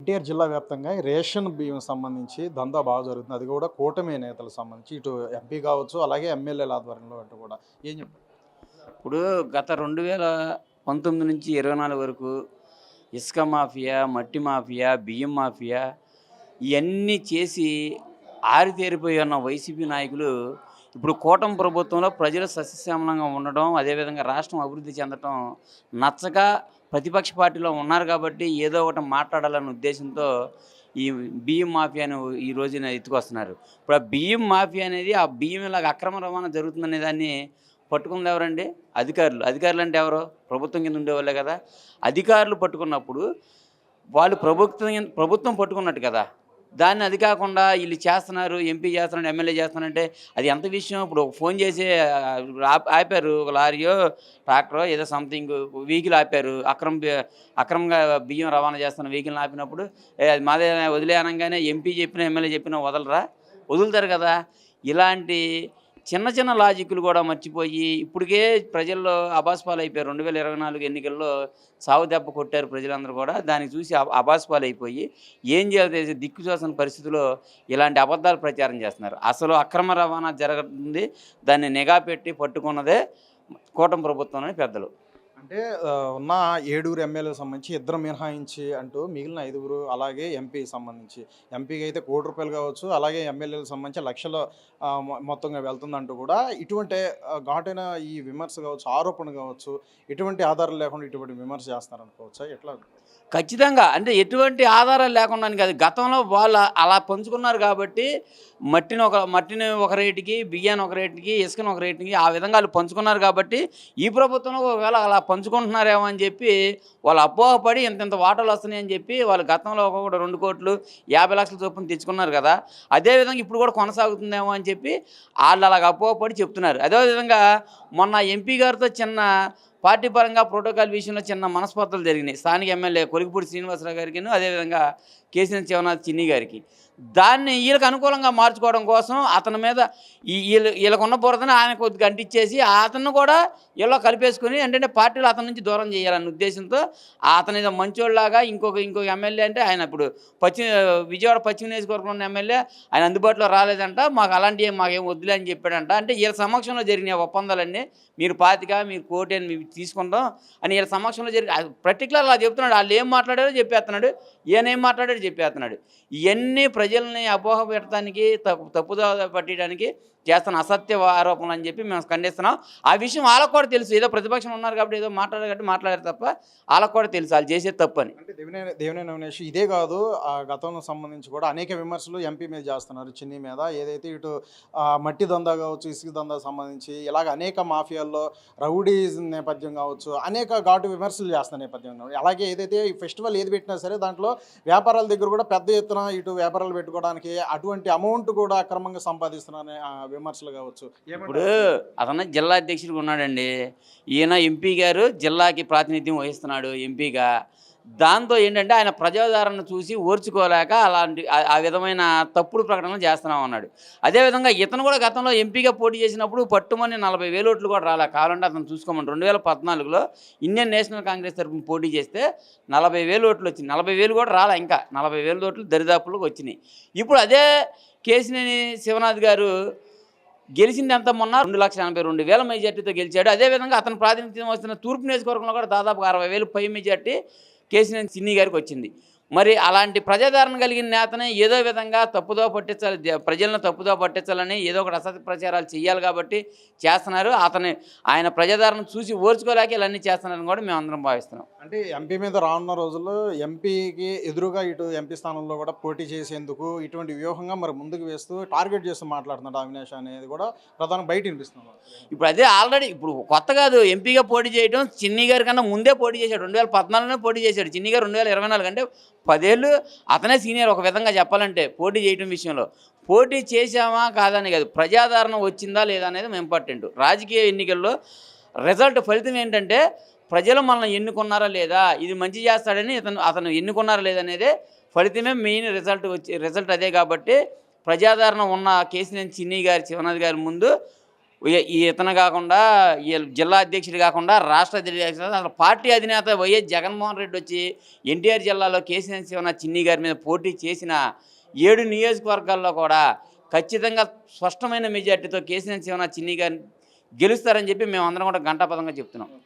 ఎన్టీఆర్ జిల్లా వ్యాప్తంగా ఈ రేషన్ బియ్యం సంబంధించి దందా బాగా జరుగుతుంది. అది కూడా కూటమి నేతలకు సంబంధించి ఇటు ఎంపీ కావచ్చు, అలాగే ఎమ్మెల్యేల ఆధ్వర్యంలో అంటూ కూడా. ఏం చెప్తారు? ఇప్పుడు గత 2019 నుంచి 24 వరకు ఇసుక మాఫియా, మట్టి మాఫియా, బియ్యం మాఫియా ఇయన్నీ చేసి ఆరితేరిపోయి ఉన్న వైసీపీ నాయకులు ఇప్పుడు కూటమి ప్రభుత్వంలో ప్రజలు సస్యశ్యామలంగా ఉండడం, అదేవిధంగా రాష్ట్రం అభివృద్ధి చెందడం నచ్చక ప్రతిపక్ష పార్టీలో ఉన్నారు కాబట్టి ఏదో ఒకటి మాట్లాడాలనే ఉద్దేశంతో ఈ బియ్యం మాఫియాను ఈ రోజున ఎత్తుకొస్తున్నారు. ఇప్పుడు ఆ బియ్యం మాఫియా అనేది ఆ బియ్యం ఇలాగ అక్రమ రవాణా జరుగుతుందనే దాన్ని పట్టుకుంది ఎవరండి? అధికారులు. అధికారులు అంటే ఎవరు? ప్రభుత్వం కింద ఉండేవాళ్ళే కదా. అధికారులు పట్టుకున్నప్పుడు వాళ్ళు ప్రభుత్వం పట్టుకున్నట్టు కదా. దాన్ని అది కాకుండా వీళ్ళు చేస్తున్నారు, ఎంపీ చేస్తున్నాడు, ఎమ్మెల్యే చేస్తున్నారంటే అది ఎంత విషయం? ఇప్పుడు ఫోన్ చేసి ఆపారు, ఒక లారీయో ట్రాక్టరో ఏదో సంథింగ్ వెహికల్ ఆపారు, అక్రమంగా బియ్యం రవాణా చేస్తున్న వెహికల్ని ఆపినప్పుడు అది మాదే వదిలే అనగానే ఎంపీ చెప్పినా ఎమ్మెల్యే చెప్పినా వదలరా? వదులుతారు కదా. ఇలాంటి చిన్న చిన్న లాజిక్లు కూడా మర్చిపోయి ఇప్పటికే ప్రజల్లో అబాస్పాలైపోయారు. 2024 ఎన్నికల్లో సావు దెబ్బ కొట్టారు ప్రజలందరూ కూడా. దానికి చూసి అబాస్పాలైపోయి ఏం చేయాలో తెలిసి దిక్కు చూసిన పరిస్థితిలో ఇలాంటి అబద్ధాలు ప్రచారం చేస్తున్నారు. అసలు అక్రమ రవాణా జరుగుతుంది, దాన్ని నిఘా పెట్టి పట్టుకున్నదే కూటమి ప్రభుత్వంలోని పెద్దలు. అంటే ఉన్న 7 ఎమ్మెల్యేలకు సంబంధించి ఇద్దరు మినహాయించి అంటూ మిగిలిన 5 అలాగే ఎంపీ సంబంధించి ఎంపీకి అయితే ₹1,00,00,000 కావచ్చు, అలాగే ఎమ్మెల్యేలకు సంబంధించి లక్షల మొత్తంగా వెళ్తుందంటూ కూడా ఇటువంటి ఘాటైన ఈ విమర్శ కావచ్చు, ఆరోపణ కావచ్చు, ఎటువంటి ఆధారాలు లేకుండా ఇటువంటి విమర్శ చేస్తున్నారనుకోవచ్చా? ఎట్లా? ఖచ్చితంగా. అంటే ఎటువంటి ఆధారాలు లేకుండాని కాదు. గతంలో వాళ్ళు అలా పంచుకున్నారు కాబట్టి మట్టిని ఒక రేటుకి, బియ్యాన్ని ఒక రేటుకి, ఇసుకని ఒక రేటుకి ఆ విధంగా వాళ్ళు పంచుకున్నారు కాబట్టి ఈ ప్రభుత్వంలో ఒకవేళ అలా పంచుకుంటున్నారేమో అని చెప్పి వాళ్ళు అపోహపడి ఇంత వాటాలు వస్తున్నాయని చెప్పి వాళ్ళు గతంలో ఒక్కొక్కటి 2 కోట్లు 50 లక్షల చొప్పున తెచ్చుకున్నారు కదా. అదేవిధంగా ఇప్పుడు కూడా కొనసాగుతుందేమో అని చెప్పి వాళ్ళు అలాగ అపోహపడి చెప్తున్నారు. అదేవిధంగా మొన్న ఎంపీ గారితో చిన్న పార్టీ పరంగా ప్రోటోకాల్ విషయంలో చిన్న మనస్పర్ధలు జరిగినాయి. స్థానిక ఎమ్మెల్యే కొలికిపూడి శ్రీనివాసరావు గారికి, అదేవిధంగా కేసీఆర్ శివనాథ్ చిన్ని గారికి. దాన్ని వీళ్ళకి అనుకూలంగా మార్చుకోవడం కోసం అతని మీద వీళ్ళకున్న బురదని ఆయన కొద్దిగా అంటించేసి అతను కూడా వీళ్ళలో కలిపేసుకుని ఏంటంటే పార్టీలో అతని నుంచి దూరం చేయాలనే ఉద్దేశంతో అతని మంచోళ్ళలాగా ఇంకొక ఎమ్మెల్యే అంటే ఆయన ఇప్పుడు విజయవాడ పశ్చిమ నియోజకవర్గంలో ఉన్న ఎమ్మెల్యే ఆయన అందుబాటులో రాలేదంట, మాకు అలాంటివి మాకేం వద్దులే అని చెప్పాడంట. అంటే వీళ్ళ సమక్షంలో జరిగిన ఒప్పందాలన్నీ మీరు 25 మీరు 1 కోటి అని తీసుకుందాం అని వీళ్ళ సమక్షంలో పర్టికులర్ అలా చెప్తున్నాడు. వాళ్ళు ఏం మాట్లాడారో చెప్పేస్తున్నాడు, ఈయనేం మాట్లాడాడో చెప్పేస్తున్నాడు. ఇవన్నీ ప్రజల్ని అపోహ పెట్టడానికి తప్పుదోవ పట్టడానికి చేస్తున్న అసత్య ఆరోపణలు అని చెప్పి మేము ఖండిస్తున్నాం. ఆ విషయం వాళ్ళకు కూడా తెలుసు. ఏదో ప్రతిపక్షం ఉన్నారు కాబట్టి ఏదో మాట్లాడారు తప్ప వాళ్ళకు కూడా తెలుసు వాళ్ళు చేసేది తప్పని. అంటే దేవినేని అవినాష్ ఇదే కాదు, ఆ గతంలో సంబంధించి కూడా అనేక విమర్శలు ఎంపీ మీద చేస్తున్నారు, చిన్ని మీద. ఏదైతే ఇటు మట్టి దందా కావచ్చు, ఇసుక దందా సంబంధించి ఇలాగ అనేక మాఫియాల్లో రౌడీ నేపథ్యం కావచ్చు, అనేక ఘాటు విమర్శలు చేస్తున్న నేపథ్యం. అలాగే ఏదైతే ఈ ఫెస్టివల్ ఏది పెట్టినా సరే దాంట్లో వ్యాపారాల దగ్గర కూడా పెద్ద ఎత్తున ఇటు వ్యాపారాలు పెట్టుకోవడానికి అటువంటి అమౌంట్ కూడా అక్రమంగా సంపాదిస్తున్నారనే విమర్శలు కావచ్చు. ఇప్పుడు అతను జిల్లా అధ్యక్షుడిగా ఉన్నాడండి. ఈయన ఎంపీ గారు జిల్లాకి ప్రాతినిధ్యం వహిస్తున్నాడు ఎంపీగా. దాంతో ఏంటంటే ఆయన ప్రజాదరణ చూసి ఓర్చుకోలేక అలాంటి ఆ విధమైన తప్పుడు ప్రకటనలు చేస్తున్నాం అన్నాడు. అదేవిధంగా ఇతను కూడా గతంలో ఎంపీగా పోటీ చేసినప్పుడు పట్టుమని 40,000 ఓట్లు కూడా రాలే. కావాలంటే అతను చూసుకోమని 2014లో ఇండియన్ నేషనల్ కాంగ్రెస్ తరఫున పోటీ చేస్తే 40,000 ఓట్లు వచ్చినాయి. 40,000 కూడా రాలే, ఇంకా 40,000 ఓట్లు దరిదాపులకు వచ్చినాయి. ఇప్పుడు అదే కేసినేని శివనాథ్ గారు గెలిచింది ఎంత మొన్న 2,82,000 మెజార్టీతో గెలిచాడు. అదేవిధంగా అతను ప్రాతినిధ్యం వస్తున్న తూర్పు నియోజకవర్గంలో కూడా దాదాపు 60,000 పై మెజార్టీ కేసీఆర్ చిన్ని గారికి వచ్చింది. మరి అలాంటి ప్రజాదరణ కలిగిన నేతనే ఏదో విధంగా తప్పుదో పట్టించాలి, ప్రజలను తప్పుదో పట్టించాలని ఏదో ఒకటి అసత్య ప్రచారాలు చేయాలి కాబట్టి చేస్తున్నారు. ఆయన ప్రజాదరణ చూసి ఓర్చుకోలేక ఇవన్నీ చేస్తున్నారని కూడా మేము అందరం భావిస్తున్నాం. అంటే ఎంపీ మీద రానున్న రోజుల్లో ఎంపీకి ఎదురుగా ఇటు ఎంపీ స్థానంలో కూడా పోటీ చేసేందుకు ఇటువంటి వ్యూహంగా మరి ముందుకు వేస్తూ టార్గెట్ చేస్తూ మాట్లాడుతున్నాడు అవినాష్ అనేది కూడా ప్రధాన బయట వినిపిస్తున్నాం. ఇప్పుడు అదే ఆల్రెడీ ఇప్పుడు కొత్త కాదు, ఎంపీగా పోటీ చేయడం చిన్ని గారి కన్నా ముందే పోటీ చేశాడు. 2014లోనే పోటీ చేశాడు చిన్ని గారు. 2024 అంటే 10 ఏళ్ళు అతనే సీనియర్ ఒక విధంగా చెప్పాలంటే పోటీ చేయడం విషయంలో. పోటీ చేశామా కాదని కాదు, ప్రజాదరణ వచ్చిందా లేదా అనేది ఇంపార్టెంట్. రాజకీయ ఎన్నికల్లో ఫలితం ఏంటంటే ప్రజలు మనల్ని ఎన్నుకున్నారా లేదా, ఇది మంచి చేస్తాడని అతను ఎన్నుకున్నారా లేదనేదే ఫలితమే మెయిన్ రిజల్ట్ అదే. కాబట్టి ప్రజాదరణ ఉన్న కేసీఆర్ చిన్ని గారి శివనాథ్ గారి ముందు ఇతను కాకుండా ఈ జిల్లా అధ్యక్షుడు కాకుండా రాష్ట్ర అధ్యక్షుడు అసలు పార్టీ అధినేత వైఎస్ జగన్మోహన్ రెడ్డి వచ్చి ఎన్టీఆర్ జిల్లాలో కేసీఆర్ శివనాథ్ చిన్ని గారి మీద పోటీ చేసిన 7 నియోజకవర్గాల్లో కూడా ఖచ్చితంగా స్పష్టమైన మెజార్టీతో కేసీఆర్ శివనాథ్ చిన్ని గారిని గెలుస్తారని చెప్పి మేము అందరం కూడా ఘంటాపథంగా చెప్తున్నాం.